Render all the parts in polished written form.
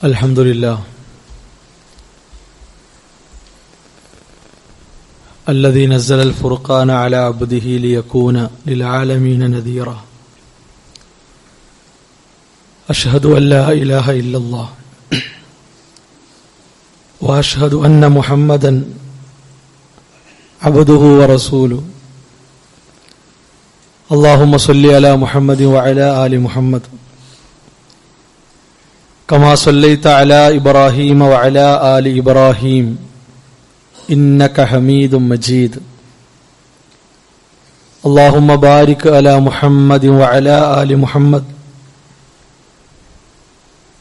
الحمد لله الذي نزل الفرقان على عبده ليكون للعالمين نذيرا أشهد أن لا إله إلا الله وأشهد أن محمدا عبده ورسوله اللهم صل على محمد وعلى آل محمد كما صليت على إبراهيم وعلى آل إبراهيم إنك حميد مجيد اللهم بارك على محمد وعلى آل محمد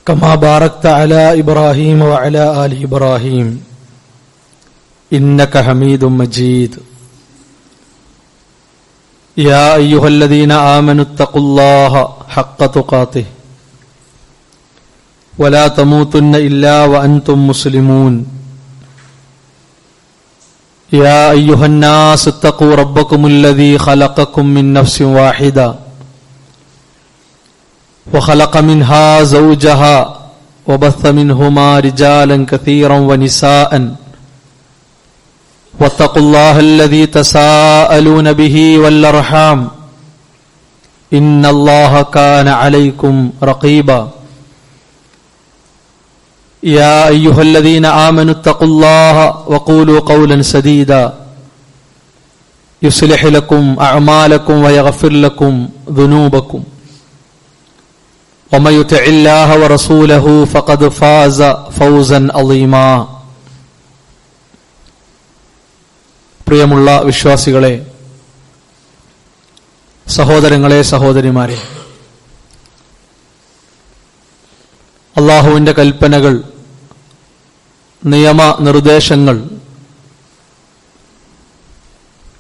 كما باركت على إبراهيم وعلى آل إبراهيم إنك حميد مجيد يا أيها الذين آمنوا اتقوا الله حق تقاته ولا تموتن إلا وأنتم مسلمون يا أيها الناس اتقوا ربكم الذي خلقكم من نفس واحدة وخلق منها زوجها وبث منهما رجالا كثيرا ونساء واتقوا الله الذي تساءلون به والأرحام إن الله كان عليكم رقيبا يا أيها الذين آمنوا اتقوا الله وقولوا قولا سديدا يصلح لكم أعمالكم ويغفر لكم ذنوبكم ومن يطع الله ورسوله فقد فاز فوزا عظيما പ്രിയമുള്ള വിശ്വാസികളെ, സഹോദരങ്ങളെ, സഹോദരിമാരെ, അല്ലാഹുവിന്റെ കൽപ്പനകൾ, നിയമ നിർദ്ദേശങ്ങൾ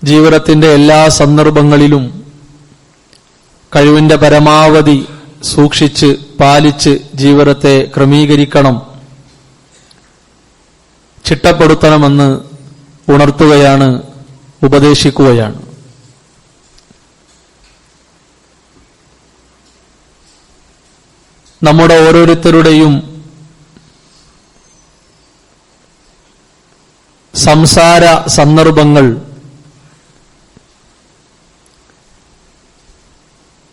ജീവിതത്തിന്റെ എല്ലാ സന്ദർഭങ്ങളിലും കഴിവിന്റെ പരമാവധി സൂക്ഷിച്ച് പാലിച്ച് ജീവിതത്തെ ക്രമീകരിക്കണം, ചിട്ടപ്പെടുത്തണമെന്ന് ഉണർത്തുകയാണ്, ഉപദേശിക്കുകയാണ്. നമ്മുടെ ഓരോരുത്തരുടെയും സംസാര സന്ദർഭങ്ങൾ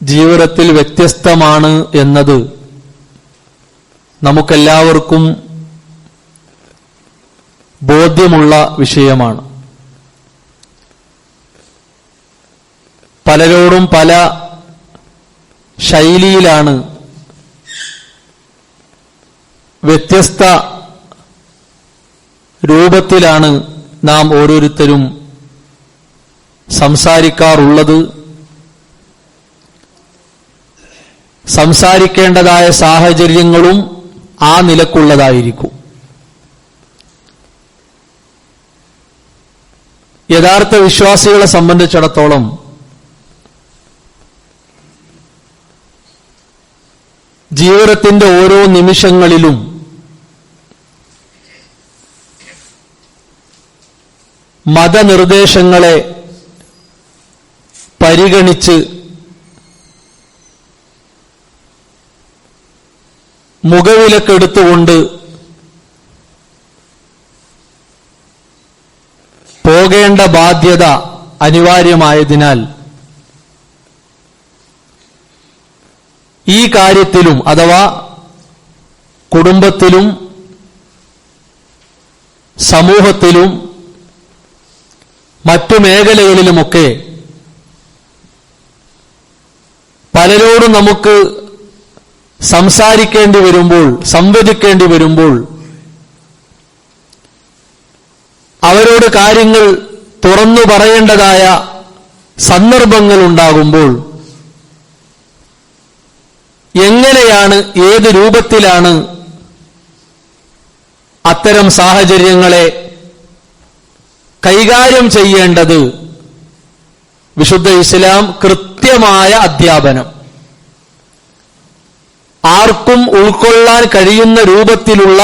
ജീവിതത്തിൽ വ്യത്യസ്തമാണ് എന്നത് നമുക്കെല്ലാവർക്കും ബോധ്യമുള്ള വിഷയമാണ്. പലരോടും പല ശൈലിയിലാണ്, വ്യത്യസ്ത രൂപത്തിലാണ് നാം ഓരോരുത്തരും സംസാരിക്കാറുള്ളത്. സംസാരിക്കേണ്ടതായ സാഹചര്യങ്ങളും ആ നിലക്കുള്ളതായിരിക്കും. യഥാർത്ഥ വിശ്വാസികളെ സംബന്ധിച്ചിടത്തോളം ജീവിതത്തിന്റെ ഓരോ നിമിഷങ്ങളിലും മതനിർദ്ദേശങ്ങളെ പരിഗണിച്ച് മുഖവിലക്കെടുത്തുകൊണ്ട് പോകേണ്ട ബാധ്യത അനിവാര്യമായതിനാൽ ഈ കാര്യത്തിലും, അഥവാ കുടുംബത്തിലും സമൂഹത്തിലും മറ്റു മേഖലകളിലുമൊക്കെ പലരോടും നമുക്ക് സംസാരിക്കേണ്ടി വരുമ്പോൾ, സംവദിക്കേണ്ടി വരുമ്പോൾ, അവരോട് കാര്യങ്ങൾ തുറന്നു പറയേണ്ടതായ സന്ദർഭങ്ങൾ ഉണ്ടാകുമ്പോൾ എങ്ങനെയാണ്, ഏത് രൂപത്തിലാണ് അത്തരം സാഹചര്യങ്ങളെ കൈകാര്യം ചെയ്യേണ്ടത്? വിശുദ്ധ ഇസ്ലാം കൃത്യമായ അധ്യാപനം, ആർക്കും ഉൾക്കൊള്ളാൻ കഴിയുന്ന രൂപത്തിലുള്ള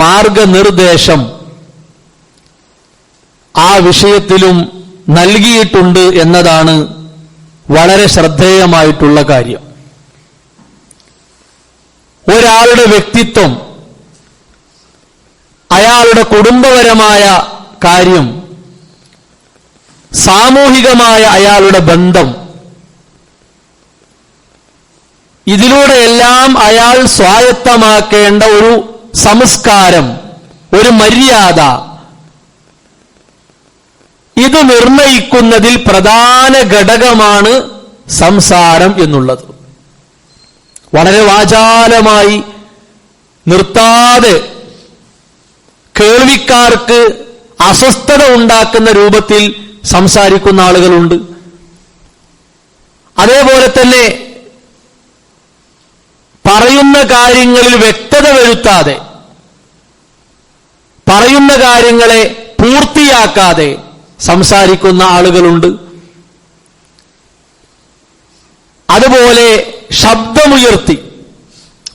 മാർഗനിർദ്ദേശം ആ വിഷയത്തിലും നൽകിയിട്ടുണ്ട് എന്നതാണ് വളരെ ശ്രദ്ധേയമായിട്ടുള്ള കാര്യം. ഒരാളുടെ വ്യക്തിത്വം അയാളുടെ കുടുംബപരമായ കാര്യം, സാമൂഹികമായ അയാളുടെ ബന്ധം, ഇതിലൂടെയെല്ലാം അയാൾ സ്വായത്തമാക്കേണ്ട ഒരു സംസ്കാരം, ഒരു മര്യാദ, ഇത് നിർണയിക്കുന്നതിൽ പ്രധാന ഘടകമാണ് സംസാരം എന്നുള്ളത്. വളരെ വാചാലമായി നിർത്താതെ കേൾവിക്കാർക്ക് അസ്വസ്ഥത ഉണ്ടാക്കുന്ന രൂപത്തിൽ സംസാരിക്കുന്ന ആളുകളുണ്ട്. അതേപോലെ തന്നെ പറയുന്ന കാര്യങ്ങളിൽ വ്യക്തത വരുത്താതെ, പറയുന്ന കാര്യങ്ങളെ പൂർത്തിയാക്കാതെ സംസാരിക്കുന്ന ആളുകളുണ്ട്. അതുപോലെ ശബ്ദമുയർത്തി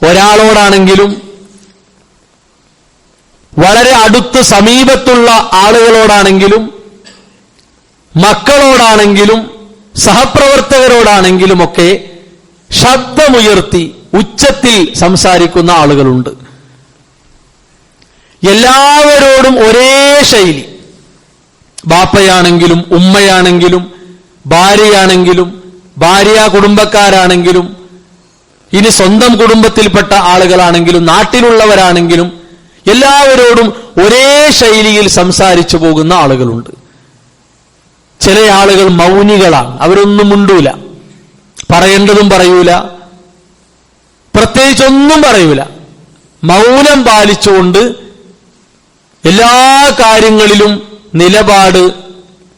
ഒരാളോടാണെങ്കിലും, വളരെ അടുത്ത് സമീപത്തുള്ള ആളുകളോടാണെങ്കിലും, മക്കളോടാണെങ്കിലും, സഹപ്രവർത്തകരോടാണെങ്കിലുമൊക്കെ ശബ്ദമുയർത്തി ഉച്ചത്തിൽ സംസാരിക്കുന്ന ആളുകളുണ്ട്. എല്ലാവരോടും ഒരേ ശൈലി, ബാപ്പയാണെങ്കിലും ഉമ്മയാണെങ്കിലും ഭാര്യയാണെങ്കിലും ഭാര്യ കുടുംബക്കാരാണെങ്കിലും ഇനി സ്വന്തം കുടുംബത്തിൽപ്പെട്ട ആളുകളാണെങ്കിലും നാട്ടിലുള്ളവരാണെങ്കിലും എല്ലാവരോടും ഒരേ ശൈലിയിൽ സംസാരിച്ചു പോകുന്ന ആളുകളുണ്ട്. ചില ആളുകൾ മൗനികളാണ്, അവരൊന്നും മുണ്ടൂല, പറയേണ്ടതും പറയൂല, പ്രത്യേകിച്ചൊന്നും പറയൂല, മൗനം പാലിച്ചുകൊണ്ട് എല്ലാ കാര്യങ്ങളിലും നിലപാട്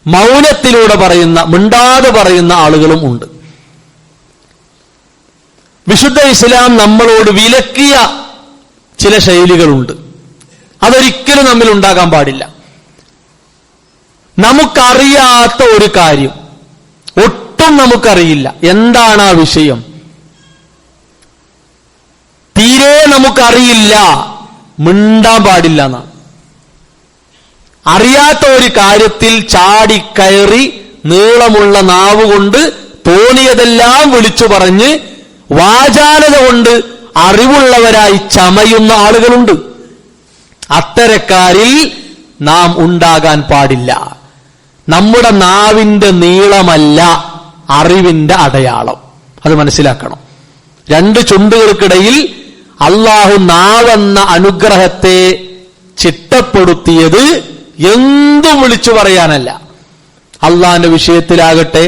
മൗനത്തിലൂടെ പറയുന്ന, മിണ്ടാതെ പറയുന്ന ആളുകളും ഉണ്ട്. വിശുദ്ധ ഇസ്ലാം നമ്മളോട് വിലക്കിയ ചില ശൈലികളുണ്ട്. അതൊരിക്കലും നമ്മിൽ ഉണ്ടാകാൻ പാടില്ല. നമുക്കറിയാത്ത ഒരു കാര്യം, ഒട്ടും നമുക്കറിയില്ല, എന്താണ് ആ വിഷയം, തീരെ നമുക്കറിയില്ല, മിണ്ടാൻ പാടില്ല എന്നാണ്. അറിയാത്ത ഒരു കാര്യത്തിൽ ചാടിക്കയറി നീളമുള്ള നാവുകൊണ്ട് തോന്നിയതെല്ലാം വിളിച്ചു പറഞ്ഞ് വാചാലത കൊണ്ട് അറിവുള്ളവരായി ചമയുന്ന ആളുകളുണ്ട്. അത്തരക്കാരിൽ നാം ഉണ്ടാകാൻ പാടില്ല. നമ്മുടെ നാവിന്റെ നീളമല്ല അറിവിന്റെ അടയാളം, അത് മനസ്സിലാക്കണം. രണ്ട് ചുണ്ടുകൾക്കിടയിൽ അള്ളാഹു നാവെന്ന അനുഗ്രഹത്തെ ചിട്ടപ്പെടുത്തിയത് എന്തും വിളിച്ചു പറയാനല്ല. അള്ളാഹിന്റെ വിഷയത്തിലാകട്ടെ,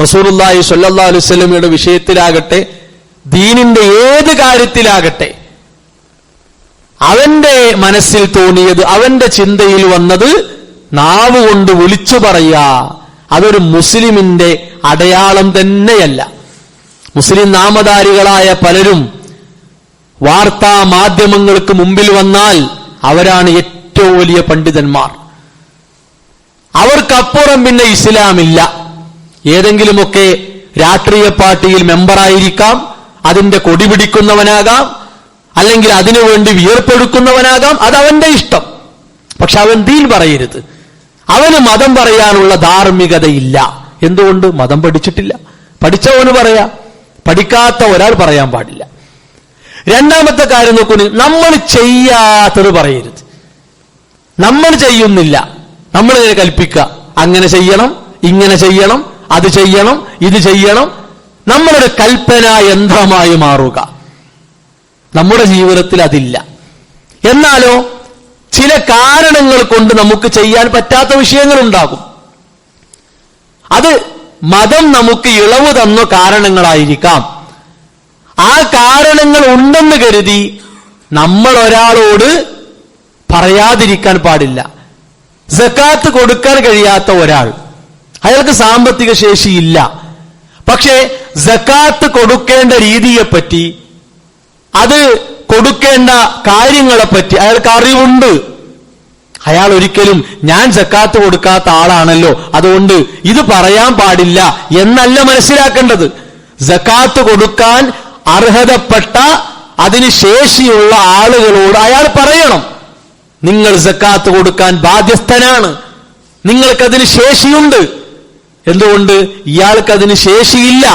റസൂലുള്ളാഹി സ്വല്ലല്ലാഹു അലൈഹി വസല്ലമയുടെ വിഷയത്തിലാകട്ടെ, ദീനിന്റെ ഏത് കാര്യത്തിലാകട്ടെ, അവന്റെ മനസ്സിൽ തോന്നിയത്, അവന്റെ ചിന്തയിൽ വന്നത് നാവ് കൊണ്ട് വിളിച്ചു പറയാ, അതൊരു മുസ്ലിമിന്റെ അടയാളം തന്നെയല്ല. മുസ്ലിം നാമധാരികളായ പലരും വാർത്താ മാധ്യമങ്ങൾക്ക് മുമ്പിൽ വന്നാൽ അവരാണ് ഏറ്റവും വലിയ പണ്ഡിതന്മാർ. അവർക്കപ്പുറം പിന്നെ ഇസ്ലാമില്ല. ഏതെങ്കിലുമൊക്കെ രാഷ്ട്രീയ പാർട്ടിയിൽ മെമ്പറായിരിക്കാം, അതിന്റെ കൊടി പിടിക്കുന്നവനാകാം, അല്ലെങ്കിൽ അതിനുവേണ്ടി വിയർപ്പെടുക്കുന്നവനാകാം, അതവന്റെ ഇഷ്ടം. പക്ഷെ അവൻ ദീൻ പറയരുത്. അവന് മതം പറയാനുള്ള ധാർമ്മികതയില്ല. എന്തുകൊണ്ട്? മതം പഠിച്ചിട്ടില്ല. പഠിച്ചവന് പറയാ, പഠിക്കാത്ത ഒരാൾ പറയാൻ പാടില്ല. രണ്ടാമത്തെ കാര്യം നോക്കൂ, നമ്മൾ ചെയ്യാത്തത് പറയരുത്. നമ്മൾ ചെയ്യുന്നില്ല, നമ്മളിങ്ങനെ കൽപ്പിക്കുക, അങ്ങനെ ചെയ്യണം, ഇങ്ങനെ ചെയ്യണം, അത് ചെയ്യണം, ഇത് ചെയ്യണം. നമ്മളൊരു കൽപ്പനാ യന്ത്രമായി മാറുക. നമ്മുടെ ജീവിതത്തിൽ അതില്ല. എന്നാലോ ചില കാരണങ്ങൾ കൊണ്ട് നമുക്ക് ചെയ്യാൻ പറ്റാത്ത വിഷയങ്ങളുണ്ടാകും. അത് മതം നമുക്ക് ഇളവ് തന്ന കാരണങ്ങളായിരിക്കാം. ആ കാരണങ്ങൾ ഉണ്ടെന്ന് കരുതി നമ്മൾ ഒരാളോട് പറയാതിരിക്കാൻ പാടില്ല. സക്കാത്ത് കൊടുക്കാൻ കഴിയാത്ത ഒരാൾ, അയാൾക്ക് സാമ്പത്തിക ശേഷിയില്ല, പക്ഷേ സക്കാത്ത് കൊടുക്കേണ്ട രീതിയെപ്പറ്റി, അത് കൊടുക്കേണ്ട കാര്യങ്ങളെപ്പറ്റി അയാൾക്ക് അറിവുണ്ട്. അയാൾ ഒരിക്കലും ഞാൻ സക്കാത്ത് കൊടുക്കാത്ത ആളാണല്ലോ, അതുകൊണ്ട് ഇത് പറയാൻ പാടില്ല എന്നല്ല മനസ്സിലാക്കേണ്ടത്. സക്കാത്ത് കൊടുക്കാൻ അർഹതപ്പെട്ട, അതിന് ശേഷിയുള്ള ആളുകളോട് അയാൾ പറയണം, നിങ്ങൾ സക്കാത്ത് കൊടുക്കാൻ ബാധ്യസ്ഥനാണ്, നിങ്ങൾക്കതിന് ശേഷിയുണ്ട്. എന്തുകൊണ്ട്? ഇയാൾക്കതിന് ശേഷിയില്ല,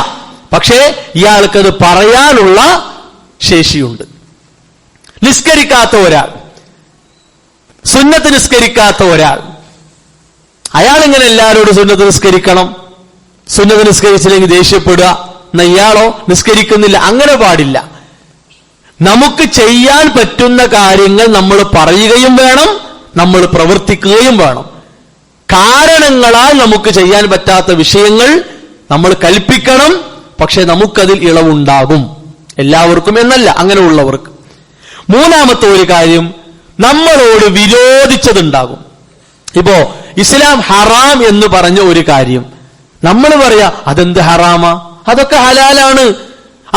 പക്ഷേ ഇയാൾക്കത് പറയാനുള്ള ശേഷിയുണ്ട്. നിസ്കരിക്കാത്ത ഒരാൾ, സുന്നത്ത് നിസ്കരിക്കാത്ത ഒരാൾ, അയാൾ ഇങ്ങനെ എല്ലാവരോടും സുന്നത്ത് നിസ്കരിക്കണം, സുന്നത്ത് നിസ്കരിച്ചില്ലെങ്കിൽ ദേഷ്യപ്പെടുക, എന്നാ ഇയാളോ നിസ്കരിക്കുന്നില്ല, അങ്ങനെ പാടില്ല. നമുക്ക് ചെയ്യാൻ പറ്റുന്ന കാര്യങ്ങൾ നമ്മൾ പറയുകയും വേണം, നമ്മൾ പ്രവർത്തിക്കുകയും വേണം. കാരണങ്ങളാൽ നമുക്ക് ചെയ്യാൻ പറ്റാത്ത വിഷയങ്ങൾ നമ്മൾ കൽപ്പിക്കണം, പക്ഷെ നമുക്കതിൽ ഇളവുണ്ടാകും. എല്ലാവർക്കും എന്നല്ല, അങ്ങനെയുള്ളവർക്ക്. മൂന്നാമത്തെ ഒരു കാര്യം, നമ്മളോട് വിരോധിച്ചതുണ്ടാകും. ഇപ്പോ ഇസ്ലാം ഹറാം എന്ന് പറഞ്ഞ ഒരു കാര്യം നമ്മൾ പറയാ അതെന്ത് ഹറാമാ, അതൊക്കെ ഹലാലാണ്.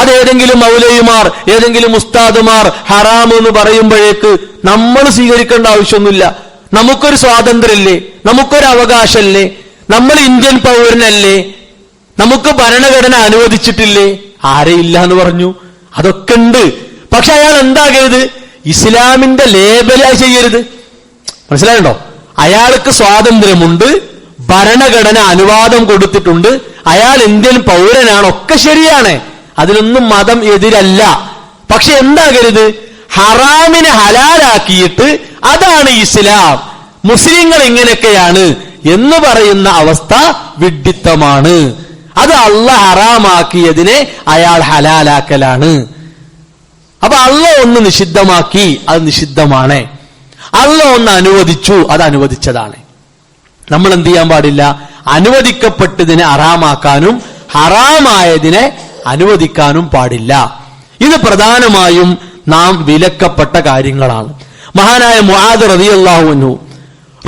അതേതെങ്കിലും മൗലവിമാർ, ഏതെങ്കിലും ഉസ്താദുമാർ ഹറാം എന്ന് പറയുമ്പോഴേക്ക് നമ്മൾ സ്വീകരിക്കേണ്ട ആവശ്യമൊന്നുമില്ല. നമുക്കൊരു സ്വാതന്ത്ര്യമല്ലേ, നമുക്കൊരു അവകാശമല്ലേ, നമ്മൾ ഇന്ത്യൻ പൗരനല്ലേ, നമുക്ക് ഭരണഘടന അനുവദിച്ചിട്ടില്ലേ, ആരെയില്ല എന്ന് പറഞ്ഞു, അതൊക്കെ ഉണ്ട്. പക്ഷെ അയാൾ എന്താകരുത്, ഇസ്ലാമിന്റെ ലേബലായി ചെയ്യരുത്. മനസ്സിലായുണ്ടോ? അയാൾക്ക് സ്വാതന്ത്ര്യമുണ്ട്, ഭരണഘടന അനുവാദം കൊടുത്തിട്ടുണ്ട്, അയാൾ ഇന്ത്യൻ പൗരനാണ്, ഒക്കെ ശരിയാണ്, അതിലൊന്നും മതം എതിരല്ല. പക്ഷെ എന്താകരുത്, ഹറാമിനെ ഹലാലാക്കിയിട്ട് അതാണ് ഇസ്ലാം, മുസ്ലിങ്ങൾ ഇങ്ങനെയൊക്കെയാണ് എന്ന് പറയുന്ന അവസ്ഥ വിഡ്ഢിത്തമാണ്. അത് അള്ളാഹ് ഹറാമാക്കിയതിനെ അയാൾ ഹലാലാക്കലാണ്. അപ്പൊ അള്ളാഹ് ഒന്ന് നിഷിദ്ധമാക്കി, അത് നിഷിദ്ധമാണ്. അള്ളാഹ് ഒന്ന് അനുവദിച്ചു, അത് അനുവദിച്ചതാണ്. നമ്മൾ എന്ത് ചെയ്യാൻ പാടില്ല, അനുവദിക്കപ്പെട്ടതിനെ ഹറാമാക്കാനും ഹറാമായതിനെ അനുവദിക്കാനും പാടില്ല. ഇത് പ്രധാനമായും നാം വിലക്കപ്പെട്ട കാര്യങ്ങളാണ്. മഹാനായ മുആദ് റളിയല്ലാഹു അൻഹു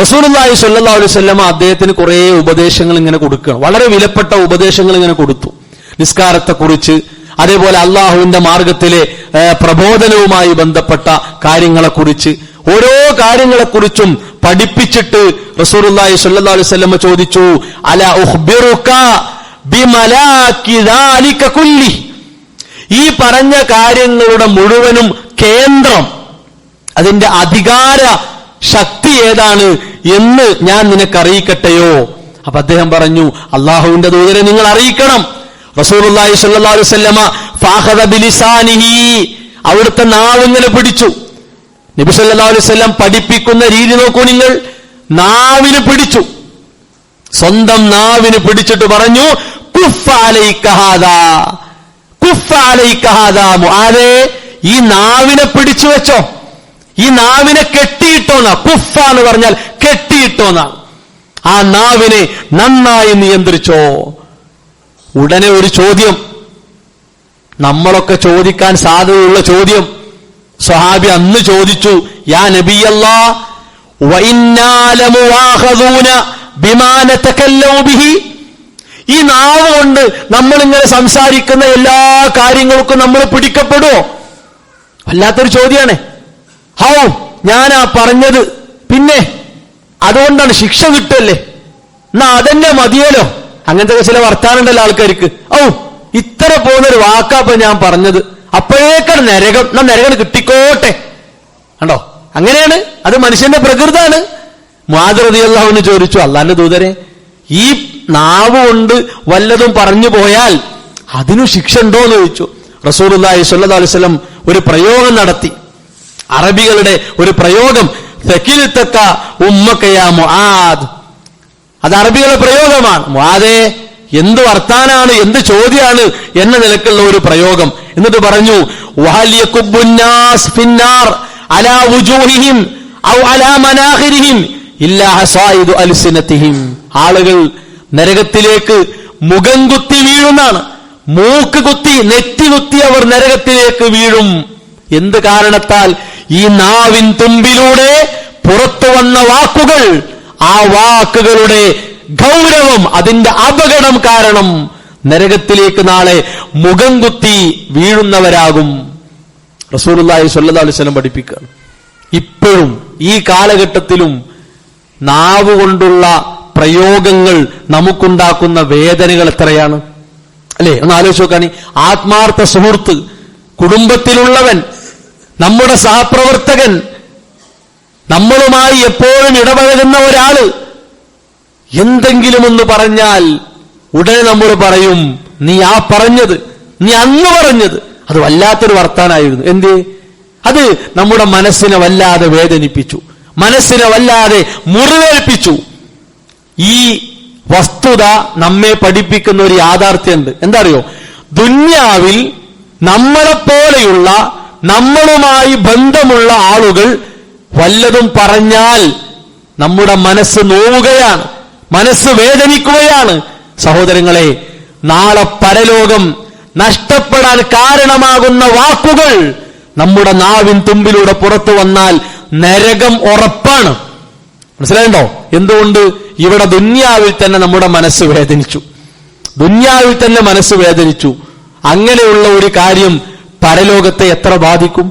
റസൂലുള്ളാഹി സ്വല്ലല്ലാഹു അലൈഹി വസല്ലം അദ്ദേഹത്തിന് കുറെ ഉപദേശങ്ങൾ ഇങ്ങനെ കൊടുക്കുകയാണ്. വളരെ വിലപ്പെട്ട ഉപദേശങ്ങൾ ഇങ്ങനെ കൊടുത്തു. നിസ്കാരത്തെക്കുറിച്ച്, അതേപോലെ അള്ളാഹുവിന്റെ മാർഗത്തിലെ പ്രബോധനവുമായി ബന്ധപ്പെട്ട കാര്യങ്ങളെക്കുറിച്ച്, ഓരോ കാര്യങ്ങളെക്കുറിച്ചും പഠിപ്പിച്ചിട്ട് റസൂലുള്ളാഹി സ്വല്ലല്ലാഹു അലൈഹി വസല്ലം ചോദിച്ചു, അലാ ഉഖ്ബിറുക ബിമലാക്കി ദാലിക കുല്ലി, ഈ പറഞ്ഞ കാര്യങ്ങളുടെ മുഴുവനും കേന്ദ്രം, അതിന്റെ അധികാര ശക്തി ഏതാണ് എന്ന് ഞാൻ നിനക്കറിയിക്കട്ടെയോ? അപ്പൊ അദ്ദേഹം പറഞ്ഞു, അള്ളാഹുവിന്റെ ദൂതരെ നിങ്ങൾ അറിയിക്കണം. റസൂലുള്ളാഹി സ്വല്ലല്ലാഹു അലൈഹി വസല്ലമ ഫഅഖദ ബിലിസാനിഹി, അവിടുത്തെ നാവ് ഇങ്ങനെ പിടിച്ചു. നബി സല്ലല്ലാഹു അലൈഹി വസല്ലം പഠിപ്പിക്കുന്ന രീതി നോക്കൂ നിങ്ങൾ. നാവിന് പിടിച്ചു, സ്വന്തം നാവിന് പിടിച്ചിട്ട് പറഞ്ഞു, കുഫ്ഫ അലൈക ഹാദാ, കുഫ്ഫ അലൈക ഹാദാ മുആദേ, ഈ നാവിനെ പിടിച്ചു വെച്ചോ, ഈ നാവിനെ കെട്ടിയിട്ടോന്നാ. കുഫ്ഫ എന്ന് പറഞ്ഞാൽ കെട്ടിയിട്ടോന്നാ. ആ നാവിനെ നന്നായി നിയന്ത്രിച്ചോ. ഉടനെ ഒരു ചോദ്യം, നമ്മളൊക്കെ ചോദിക്കാൻ സാധ്യതയുള്ള ചോദ്യം സ്വഹാബി അന്ന് ചോദിച്ചു, യാ നബിയല്ലാഹ് വഇന്നാ ലമുവാഖദൂന ബിമാ നതകല്ലമു ബിഹി, ഈ നാവ് കൊണ്ട് നമ്മളിങ്ങനെ സംസാരിക്കുന്ന എല്ലാ കാര്യങ്ങൾക്കും നമ്മൾ പിടിക്കപ്പെടുമോ? വല്ലാത്തൊരു ചോദ്യമാണ്. ഹൗ, ഞാനാ പറഞ്ഞത്, പിന്നെ അതുകൊണ്ടാണ് ശിക്ഷ കിട്ടല്ലേ, എന്നാ അതന്നെ മതിയല്ലോ. അങ്ങനത്തെ ചില വർത്താനുണ്ടല്ലോ ആൾക്കാർക്ക്. ഇത്ര പോകുന്നൊരു വാക്കാപ്പ ഞാൻ പറഞ്ഞത്, അപ്പോഴേക്കാണ് നരകം, എന്നാ നരകം കിട്ടിക്കോട്ടെ. കണ്ടോ, അങ്ങനെയാണ്, അത് മനുഷ്യന്റെ പ്രകൃതാണ്. മുആദ് റളിയല്ലാഹു അൻഹു ചോദിച്ചു, അല്ലാഹുവിന്റെ ദൂതരെ, ഈ നാവ് കൊണ്ട് വല്ലതും പറഞ്ഞു പോയാൽ അതിനു ശിക്ഷ ഉണ്ടോ എന്ന് ചോദിച്ചു. റസൂലുള്ളാഹി സ്വല്ലല്ലാഹു അലൈഹി വസല്ലം ഒരു പ്രയോഗം നടത്തി, അറബികളുടെ ഒരു പ്രയോഗം, ഫകിൽതക ഉമ്മക യാ മുആദ്, അത് അറബികളുടെ പ്രയോഗമാണ്. മുആദേ, എന്ത് വർത്താനാണ്, എന്ത് ചോദ്യമാണ് എന്ന നിലക്കുള്ള ഒരു പ്രയോഗം. എന്നിട്ട് പറഞ്ഞു, വഹൽ യകുബ്ബുന്നാസ് ഫിന്നാർ അലാ വുജൂഹിഹിം ഔ അലാ മനാഖിരിഹിം ഇല്ലാ ഹസായിദു അൽസിനതിഹിം, ആളുകൾ നരകത്തിലേക്ക് മുഖം കുത്തി വീഴുന്നാണ്, മൂക്ക് കുത്തി നെറ്റി കുത്തി അവർ നരകത്തിലേക്ക് വീഴും. എന്ത് കാരണത്താൽ? ഈ നാവിൻ തുമ്പിലൂടെ പുറത്തു വന്ന വാക്കുകൾ, ആ വാക്കുകളുടെ ഗൗരവം, അതിന്റെ അപകടം കാരണം നരകത്തിലേക്ക് നാളെ മുഖം കുത്തി വീഴുന്നവരാകും. റസൂലുള്ളാഹി സ്വല്ലല്ലാഹു അലൈഹി വസല്ലം പഠിപ്പിക്കുകയാണ്. ഇപ്പോഴും ഈ കാലഘട്ടത്തിലും നാവ് കൊണ്ടുള്ള പ്രയോഗങ്ങൾ നമുക്കുണ്ടാക്കുന്ന വേദനകൾ എത്രയാണ് അല്ലെ? ഒന്ന് ആലോചിച്ച് നോക്കാനി. ആത്മാർത്ഥ സുഹൃത്ത്, കുടുംബത്തിലുള്ളവൻ, നമ്മുടെ സഹപ്രവർത്തകൻ, നമ്മളുമായി എപ്പോഴും ഇടപഴകുന്ന ഒരാള് എന്തെങ്കിലും ഒന്ന് പറഞ്ഞാൽ ഉടനെ നമ്മൾ പറയും, നീ ആ പറഞ്ഞത്, നീ അന്ന് പറഞ്ഞത് അത് വല്ലാത്തൊരു വർത്താനായിരുന്നു. എന്ത്? അത് നമ്മുടെ മനസ്സിനെ വല്ലാതെ വേദനിപ്പിച്ചു. മനസ്സിനെ വല്ലാതെ മുറിവേൽപ്പിച്ചു. ഈ വസ്തുത നമ്മെ പഠിപ്പിക്കുന്ന ഒരു യാഥാർത്ഥ്യമുണ്ട്. എന്താ അറിയോ? ദുന്യാവിൽ നമ്മളെപ്പോലെയുള്ള നമ്മളുമായി ബന്ധമുള്ള ആളുകൾ വല്ലതും പറഞ്ഞാൽ നമ്മുടെ മനസ്സ് നോവുകയാണ്, മനസ്സ് വേദനിക്കുകയാണ്. സഹോദരങ്ങളെ, നാളെ പരലോകം നഷ്ടപ്പെടാൻ കാരണമാകുന്ന വാക്കുകൾ നമ്മുടെ നാവിൻ തുമ്പിലൂടെ പുറത്തു വന്നാൽ നരകം ഉറപ്പാണ്. മനസ്സിലായല്ലോ? എന്തുകൊണ്ട്? ഇവിടെ ദുന്യാവിൽ തന്നെ നമ്മുടെ മനസ്സ് വേദനിച്ചു, ദുന്യാവിൽ തന്നെ മനസ്സ് വേദനിച്ചു. അങ്ങനെയുള്ള ഒരു കാര്യം പരലോകത്തെ എത്ര ബാധിക്കും,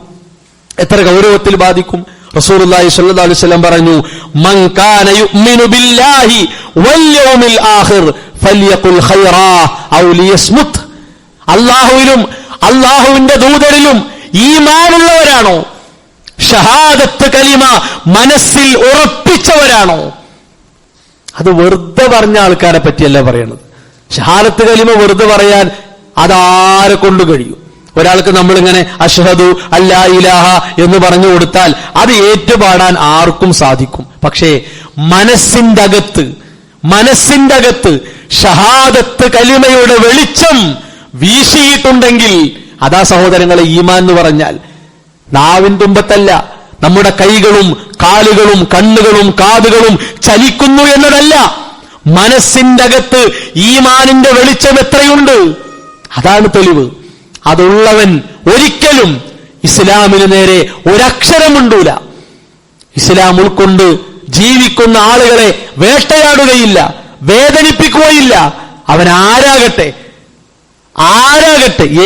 എത്ര ഗൗരവത്തിൽ ബാധിക്കും? റസൂലുള്ളാഹി സ്വല്ലല്ലാഹു അലൈഹി വസല്ലം പറഞ്ഞു, മൻ കാന യുഅ്മിനു ബില്ലാഹി വൽ യൗമിൽ ആഖിർ ഫൽയഖുൽ ഖൈറാ ഔ ലിയസ്മുത്. അല്ലാഹുവിലും അല്ലാഹുവിന്റെ ദൂതരിലും ഈമാനുള്ളവരാണോ, ഷഹാദത്ത് കലിമ മനസ്സിൽ ഉറപ്പിച്ചവരാണോ? അത് വെറുതെ പറഞ്ഞ ആൾക്കാരെ പറ്റിയല്ല പറയണത്. ഷഹാദത്ത് കലിമ വെറുതെ പറയാൻ അതാരെ കൊണ്ട് കഴിയും? ഒരാൾക്ക് നമ്മളിങ്ങനെ അഷ്ഹദു അല്ലാ ഇലാഹ എന്ന് പറഞ്ഞു കൊടുത്താൽ അത് ഏറ്റുപാടാൻ ആർക്കും സാധിക്കും. പക്ഷേ മനസ്സിന്റെ അകത്ത് ഷഹാദത്ത് കലിമയുടെ വെളിച്ചം വീശിയിട്ടുണ്ടെങ്കിൽ അതാ സഹോദരങ്ങളെ ഈമാൻ എന്ന് പറഞ്ഞാൽ. നാവിൻ തുമ്പത്തല്ല, നമ്മുടെ കൈകളും കാലുകളും കണ്ണുകളും കാതുകളും ചലിക്കുന്നു എന്നതല്ല, മനസ്സിന്റെ അകത്ത് ഈമാനിന്റെ വെളിച്ചം എത്രയുണ്ട് അതാണ് തെളിവ്. അതുള്ളവൻ ഒരിക്കലും ഇസ്ലാമിന് നേരെ ഒരക്ഷരമുണ്ടൂല. ഇസ്ലാം ഉൾക്കൊണ്ട് ജീവിക്കുന്ന ആളുകളെ വേട്ടയാടുകയില്ല, വേദനിപ്പിക്കുകയില്ല. അവൻ ആരാകട്ടെ,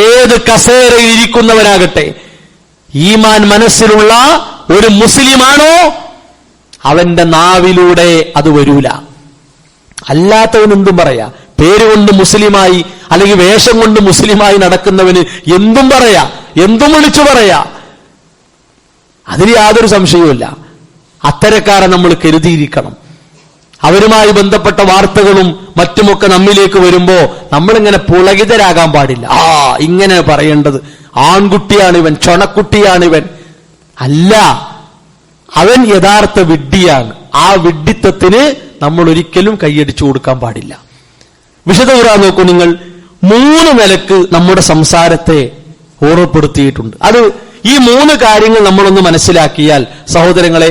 ഏത് കസേരയിൽ ഇരിക്കുന്നവരാകട്ടെ, ഈമാൻ മനസ്സിലുള്ള ഒരു മുസ്ലിമാണോ അവന്റെ നാവിലൂടെ അത് വരൂല. അല്ലാത്തവൻ എന്തും പറയാ. പേരുകൊണ്ട് മുസ്ലിമായി അല്ലെങ്കിൽ വേഷം കൊണ്ട് മുസ്ലിമായി നടക്കുന്നവന് എന്തും പറയാ, എന്തും വിളിച്ചു പറയാ. അതിൽ യാതൊരു സംശയവുമില്ല. അത്തരക്കാരെ നമ്മൾ കരുതിയിരിക്കണം. അവരുമായി ബന്ധപ്പെട്ട വാർത്തകളും മറ്റുമൊക്കെ നമ്മിലേക്ക് വരുമ്പോ നമ്മളിങ്ങനെ പുളകിതരാകാൻ പാടില്ല. ഇങ്ങനെ പറയേണ്ടത്, ആൺകുട്ടിയാണിവൻ, ചൊണക്കുട്ടിയാണിവൻ. അല്ല, അവൻ യഥാർത്ഥ വിഡ്ഢിയാണ്. ആ വിഡ്ഢിത്തത്തിന് നമ്മൾ ഒരിക്കലും കൈയടിച്ചു കൊടുക്കാൻ പാടില്ല. വിശുദ്ധ ഖുർആൻ നോക്കൂ നിങ്ങൾ, 3 നിലക്ക് നമ്മുടെ സംസാരത്തെ ഓർമ്മപ്പെടുത്തിയിട്ടുണ്ട്. അത് ഈ 3 കാര്യങ്ങൾ നമ്മളൊന്ന് മനസ്സിലാക്കിയാൽ സഹോദരങ്ങളെ,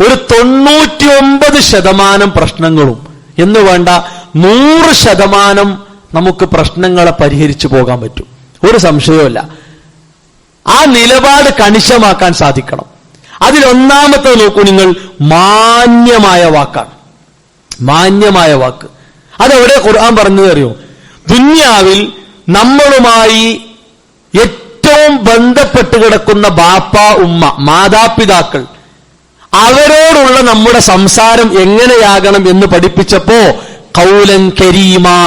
ഒരു 99% പ്രശ്നങ്ങളും എന്ന് വേണ്ട 100% നമുക്ക് പ്രശ്നങ്ങളെ പരിഹരിച്ചു പോകാൻ പറ്റും. ഒരു സംശയവുമില്ല. ആ നിലപാട് കണിശമാക്കാൻ സാധിക്കണം. അതിലൊന്നാമത്തെ നോക്കൂ നിങ്ങൾ, മാന്യമായ വാക്കാണ്. മാന്യമായ വാക്ക് അതെവിടെ ഖുർആൻ പറഞ്ഞത് അറിയോ? ദുന്യാവിൽ നമ്മളുമായി ഏറ്റവും ബന്ധപ്പെട്ട് കിടക്കുന്ന ബാപ്പ ഉമ്മ മാതാപിതാക്കൾ, അവരോടുള്ള നമ്മുടെ സംസാരം എങ്ങനെയാകണം എന്ന് പഠിപ്പിച്ചപ്പോ ഖൗലൻ കരീമാ,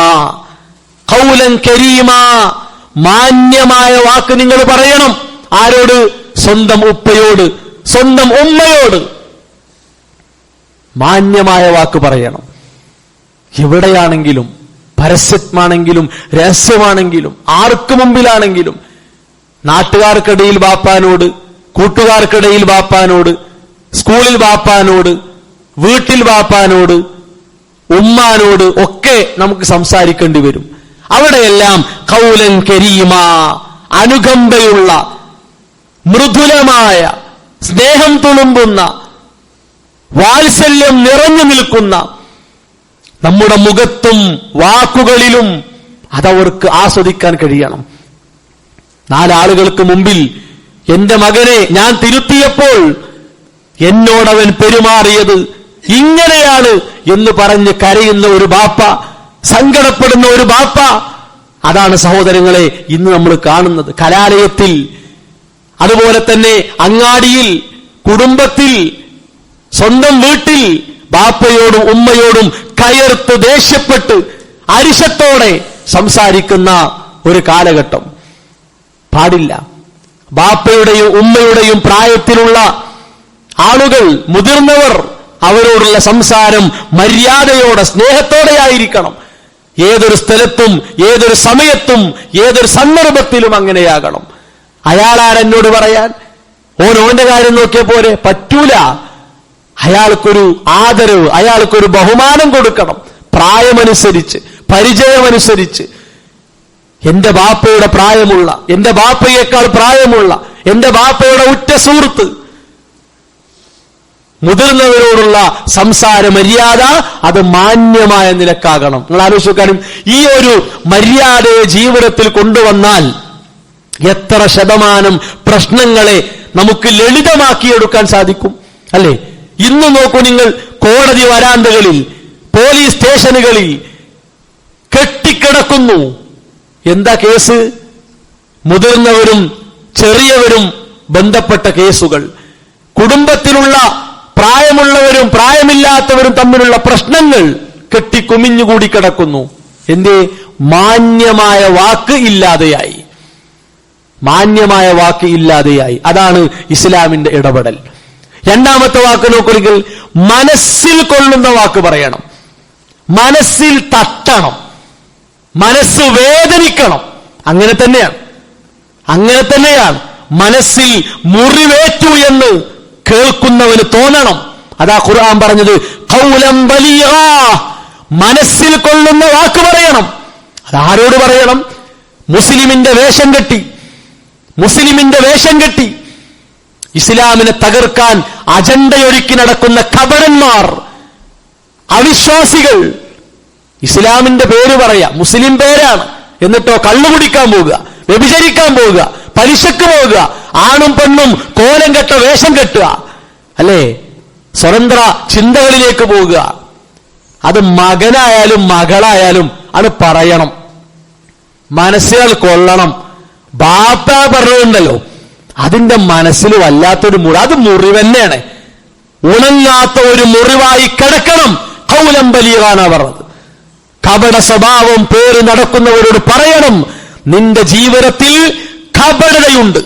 മാന്യമായ വാക്ക് നിങ്ങൾ പറയണം. ആരോട്? സ്വന്തം ഉപ്പയോട്, സ്വന്തം ഉമ്മയോട് മാന്യമായ വാക്ക് പറയണം. എവിടെയാണെങ്കിലും, പരസ്യമാണെങ്കിലും രഹസ്യമാണെങ്കിലും ആർക്കു മുമ്പിലാണെങ്കിലും, നാട്ടുകാർക്കിടയിൽ ബാപ്പാനോട്, കൂട്ടുകാർക്കിടയിൽ ബാപ്പാനോട്, സ്കൂളിൽ ബാപ്പാനോട്, വീട്ടിൽ ബാപ്പാനോട്, ഉമ്മാനോട് ഒക്കെ നമുക്ക് സംസാരിക്കേണ്ടി വരും. അവിടെയെല്ലാം ഖൗലൻ കരീമാ, അനുകമ്പയുള്ള, മൃദുലമായ, സ്നേഹം തുളുമ്പുന്ന, വാത്സല്യം നിറഞ്ഞു നിൽക്കുന്ന നമ്മുടെ മുഖത്തും വാക്കുകളിലും അതവർക്ക് ആസ്വദിക്കാൻ കഴിയണം. 4 ആളുകൾക്ക് മുമ്പിൽ എന്റെ മകനെ ഞാൻ തിരുത്തിയപ്പോൾ എന്നോടവൻ പെരുമാറിയത് ഇങ്ങനെയാണ് എന്ന് പറഞ്ഞ് കരയുന്ന ഒരു ബാപ്പ, സങ്കടപ്പെടുന്ന ഒരു ബാപ്പ, അതാണ് സഹോദരങ്ങളെ ഇന്ന് നമ്മൾ കാണുന്നത്. കലാലയത്തിൽ, അതുപോലെ തന്നെ അങ്ങാടിയിൽ, കുടുംബത്തിൽ, സ്വന്തം വീട്ടിൽ ബാപ്പയോടും ഉമ്മയോടും കയർത്ത് ദേഷ്യപ്പെട്ട് അരിശത്തോടെ സംസാരിക്കുന്ന ഒരു കാലഘട്ടം പാടില്ല. ബാപ്പയുടെയും ഉമ്മയുടെയും പ്രായത്തിലുള്ള ആളുകൾ, മുതിർന്നവർ, അവരോടുള്ള സംസാരം മര്യാദയോടെ, സ്നേഹത്തോടെയായിരിക്കണം. ഏതൊരു സ്ഥലത്തും, ഏതൊരു സമയത്തും, ഏതൊരു സന്ദർഭത്തിലും അങ്ങനെയാകണം. അയാളാരെന്നോട് പറയാൻ? ഓന്റെ കാര്യം നോക്കിയ പോരെ? പറ്റൂല. അയാൾക്കൊരു ആദരവ്, അയാൾക്കൊരു ബഹുമാനം കൊടുക്കണം. പ്രായമനുസരിച്ച്, പരിചയമനുസരിച്ച്. എന്റെ ബാപ്പയുടെ പ്രായമുള്ള, എന്റെ ബാപ്പയേക്കാൾ പ്രായമുള്ള, എന്റെ ബാപ്പയുടെ ഉറ്റ സുഹൃത്ത്, മുതിർന്നവരോടുള്ള സംസാര മര്യാദ അത് മാന്യമായ നിലക്കാകണം. നിങ്ങൾ ആലോചിക്കാനും, ഈ ഒരു മര്യാദയെ ജീവിതത്തിൽ കൊണ്ടുവന്നാൽ എത്ര ശതമാനം പ്രശ്നങ്ങളെ നമുക്ക് ലളിതമാക്കിയെടുക്കാൻ സാധിക്കും, അല്ലേ? ഇന്ന് നോക്കൂ നിങ്ങൾ, കോടതി വരാന്തകളിൽ, പോലീസ് സ്റ്റേഷനുകളിൽ കെട്ടിക്കിടക്കുന്നു. എന്താ കേസ്? മുതിർന്നവരും ചെറിയവരും ബന്ധപ്പെട്ട കേസുകൾ. കുടുംബത്തിലുള്ള പ്രായമുള്ളവരും പ്രായമില്ലാത്തവരും തമ്മിലുള്ള പ്രശ്നങ്ങൾ കെട്ടിക്കുമിഞ്ഞുകൂടി കിടക്കുന്നു. എന്തേ? മാന്യമായ വാക്ക് ഇല്ലാതെയായി. മാന്യമായ വാക്ക് ഇല്ലാതെയായി. അതാണ് ഇസ്ലാമിന്റെ ഇടപെടൽ. രണ്ടാമത്തെ വാക്ക് നോക്കുമെങ്കിൽ മനസ്സിൽ കൊള്ളുന്ന വാക്ക് പറയണം. മനസ്സിൽ തട്ടണം, മനസ്സ് വേദനിക്കണം. അങ്ങനെ തന്നെയാണ്. മനസ്സിൽ മുറിവേറ്റു എന്ന് കേൾക്കുന്നവന് തോന്നണം. അതാ ഖുർആൻ പറഞ്ഞത്, ഖൗലൻ ബലീഗ, മനസ്സിൽ കൊള്ളുന്ന വാക്ക് പറയണം. അതാരോട് പറയണം? മുസ്ലിമിന്റെ വേഷം കെട്ടി ഇസ്ലാമിനെ തകർക്കാൻ അജണ്ടയൊരുക്കി നടക്കുന്ന കപടന്മാർ, അവിശ്വാസികൾ. ഇസ്ലാമിന്റെ പേര് പറയാ, മുസ്ലിം പേരാണ്, എന്നിട്ടോ കള്ളു കുടിക്കാൻ പോവുക, വ്യഭിചരിക്കാൻ പോവുക, പലിശക്ക് പോവുക, ആണും പെണ്ണും കോലം കെട്ട വേഷം കെട്ടുക, അല്ലേ? സ്വതന്ത്ര ചിന്തകളിലേക്ക് പോവുക. അത് മകനായാലും മകളായാലും അത് പറയണം, മനസ്സിൽ കൊള്ളണം. ബാപ്പ പറഞ്ഞുണ്ടല്ലോ, അതിന്റെ മനസ്സിൽ വല്ലാത്തൊരു അത് മുറിവെന്നെയാണ്. ഉണങ്ങാത്ത ഒരു മുറിവായി കിടക്കണം. ഖൗലൻ ബലീഗാനാ പറഞ്ഞത്. കപട സ്വഭാവം പേര് നടക്കുന്നവരോട് പറയണം, നിന്റെ ജീവിതത്തിൽ കപടതയുണ്ട്,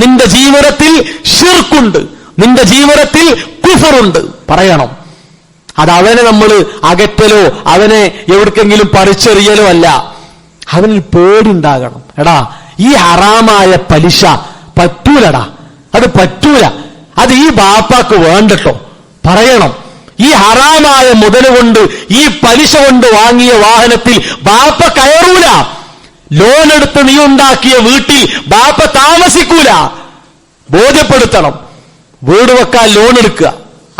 നിന്റെ ജീവിതത്തിൽ ശിർക്കുണ്ട്, നിന്റെ ജീവിതത്തിൽ കുഫറുണ്ട്, പറയണം. അത് അവനെ നമ്മൾ അകറ്റലോ അവനെ എവിടേക്കെങ്കിലും പറിച്ചെറിയലോ അല്ല, അവനിൽ പേടിണ്ടാകണം. എടാ, ഈ ഹറാമായ പലിശ പറ്റൂലടാ, അത് പറ്റൂല, അത് ഈ ബാപ്പാക്ക് വേണ്ടട്ടോ പറയണം. ഈ ഹറാമായ മുതൽ കൊണ്ട്, ഈ പലിശ കൊണ്ട് വാങ്ങിയ വാഹനത്തിൽ ബാപ്പ കയറൂല. ലോൺ എടുത്ത് നീ ഉണ്ടാക്കിയ വീട്ടിൽ ബാപ്പ താമസിക്കൂല. ബോധ്യപ്പെടുത്തണം. വീട് വെക്കാൻ ലോൺ എടുക്കുക,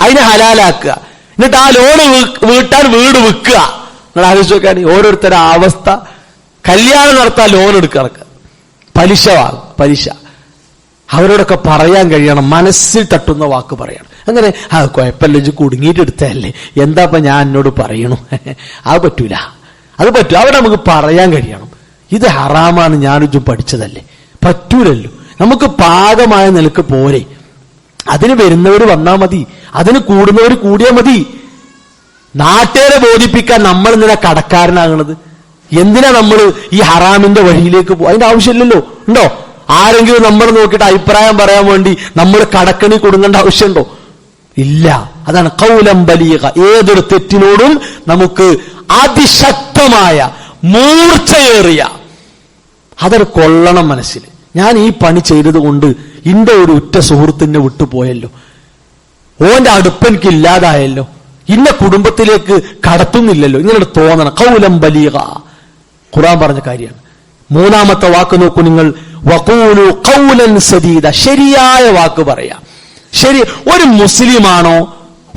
അതിനെ ഹലാലാക്കുക, എന്നിട്ട് ആ ലോൺ വീട്ടാൻ വീട് വിൽക്കുക. നിങ്ങൾ ആലോചിച്ച് നോക്കാൻ ഓരോരുത്തരുടെ അവസ്ഥ. കല്യാണം നടത്താൻ ലോൺ എടുക്കുക, പലിശ വാങ്ങും, പലിശ. അവരോടൊക്കെ പറയാൻ കഴിയണം, മനസ്സിൽ തട്ടുന്ന വാക്ക് പറയണം. അങ്ങനെ കുഴപ്പമില്ല, ഇജ്ജ് കുടുങ്ങിയിട്ട് എടുത്തല്ലേ, എന്താപ്പ ഞാൻ എന്നോട് പറയണു, അത് പറ്റൂല, അത് പറ്റൂ. അവിടെ നമുക്ക് പറയാൻ കഴിയണം, ഇത് ഹറാമാണ്, ഞാനിജും പഠിച്ചതല്ലേ, പറ്റൂലല്ലോ. നമുക്ക് പാകമായ നിലക്ക് പോരെ. അതിന് വരുന്നവർ വന്നാൽ മതി, അതിന് കൂടുന്നവർ കൂടിയാൽ മതി. നാട്ടുകാരെ ബോധിപ്പിക്കാൻ നമ്മൾ എന്തിനാ കടക്കാരനാകണത്? എന്തിനാ നമ്മൾ ഈ ഹറാമിന്റെ വഴിയിലേക്ക് പോകും? അതിന്റെ ആവശ്യമില്ലല്ലോ. ഉണ്ടോ? ആരെങ്കിലും നമ്മൾ നോക്കിയിട്ട് അഭിപ്രായം പറയാൻ വേണ്ടി നമ്മൾ കടക്കണി കൊടുക്കേണ്ട ആവശ്യമുണ്ടോ? ഇല്ല. അതാണ് ഖൗലൻ ബലീഗ. ഏതൊരു തെറ്റിനോടും നമുക്ക് അതിശക്തമായ മൂർച്ചയേറിയ അതൊരു കൊള്ളണം മനസ്സിൽ. ഞാൻ ഈ പണി ചെയ്തത് കൊണ്ട് എന്റെ ഒരു ഉറ്റ സുഹൃത്തിനെ വിട്ടുപോയല്ലോ, ഓന്റെ അടുപ്പെനിക്ക് ഇല്ലാതായല്ലോ, ഇന്ന കുടുംബത്തിലേക്ക് കടത്തുന്നില്ലല്ലോ, ഇങ്ങനെ തോന്നണം. ഖൗലൻ ബലീഗ ഖുർആൻ പറഞ്ഞ കാര്യമാണ്. മൂന്നാമത്തെ വാക്ക് നോക്കൂ നിങ്ങൾ, വഖൂലു ഖൗലൻ സദീദ, ശരിയായ വാക്ക് പറയാം. ശരി, ഒരു മുസ്ലിമാണോ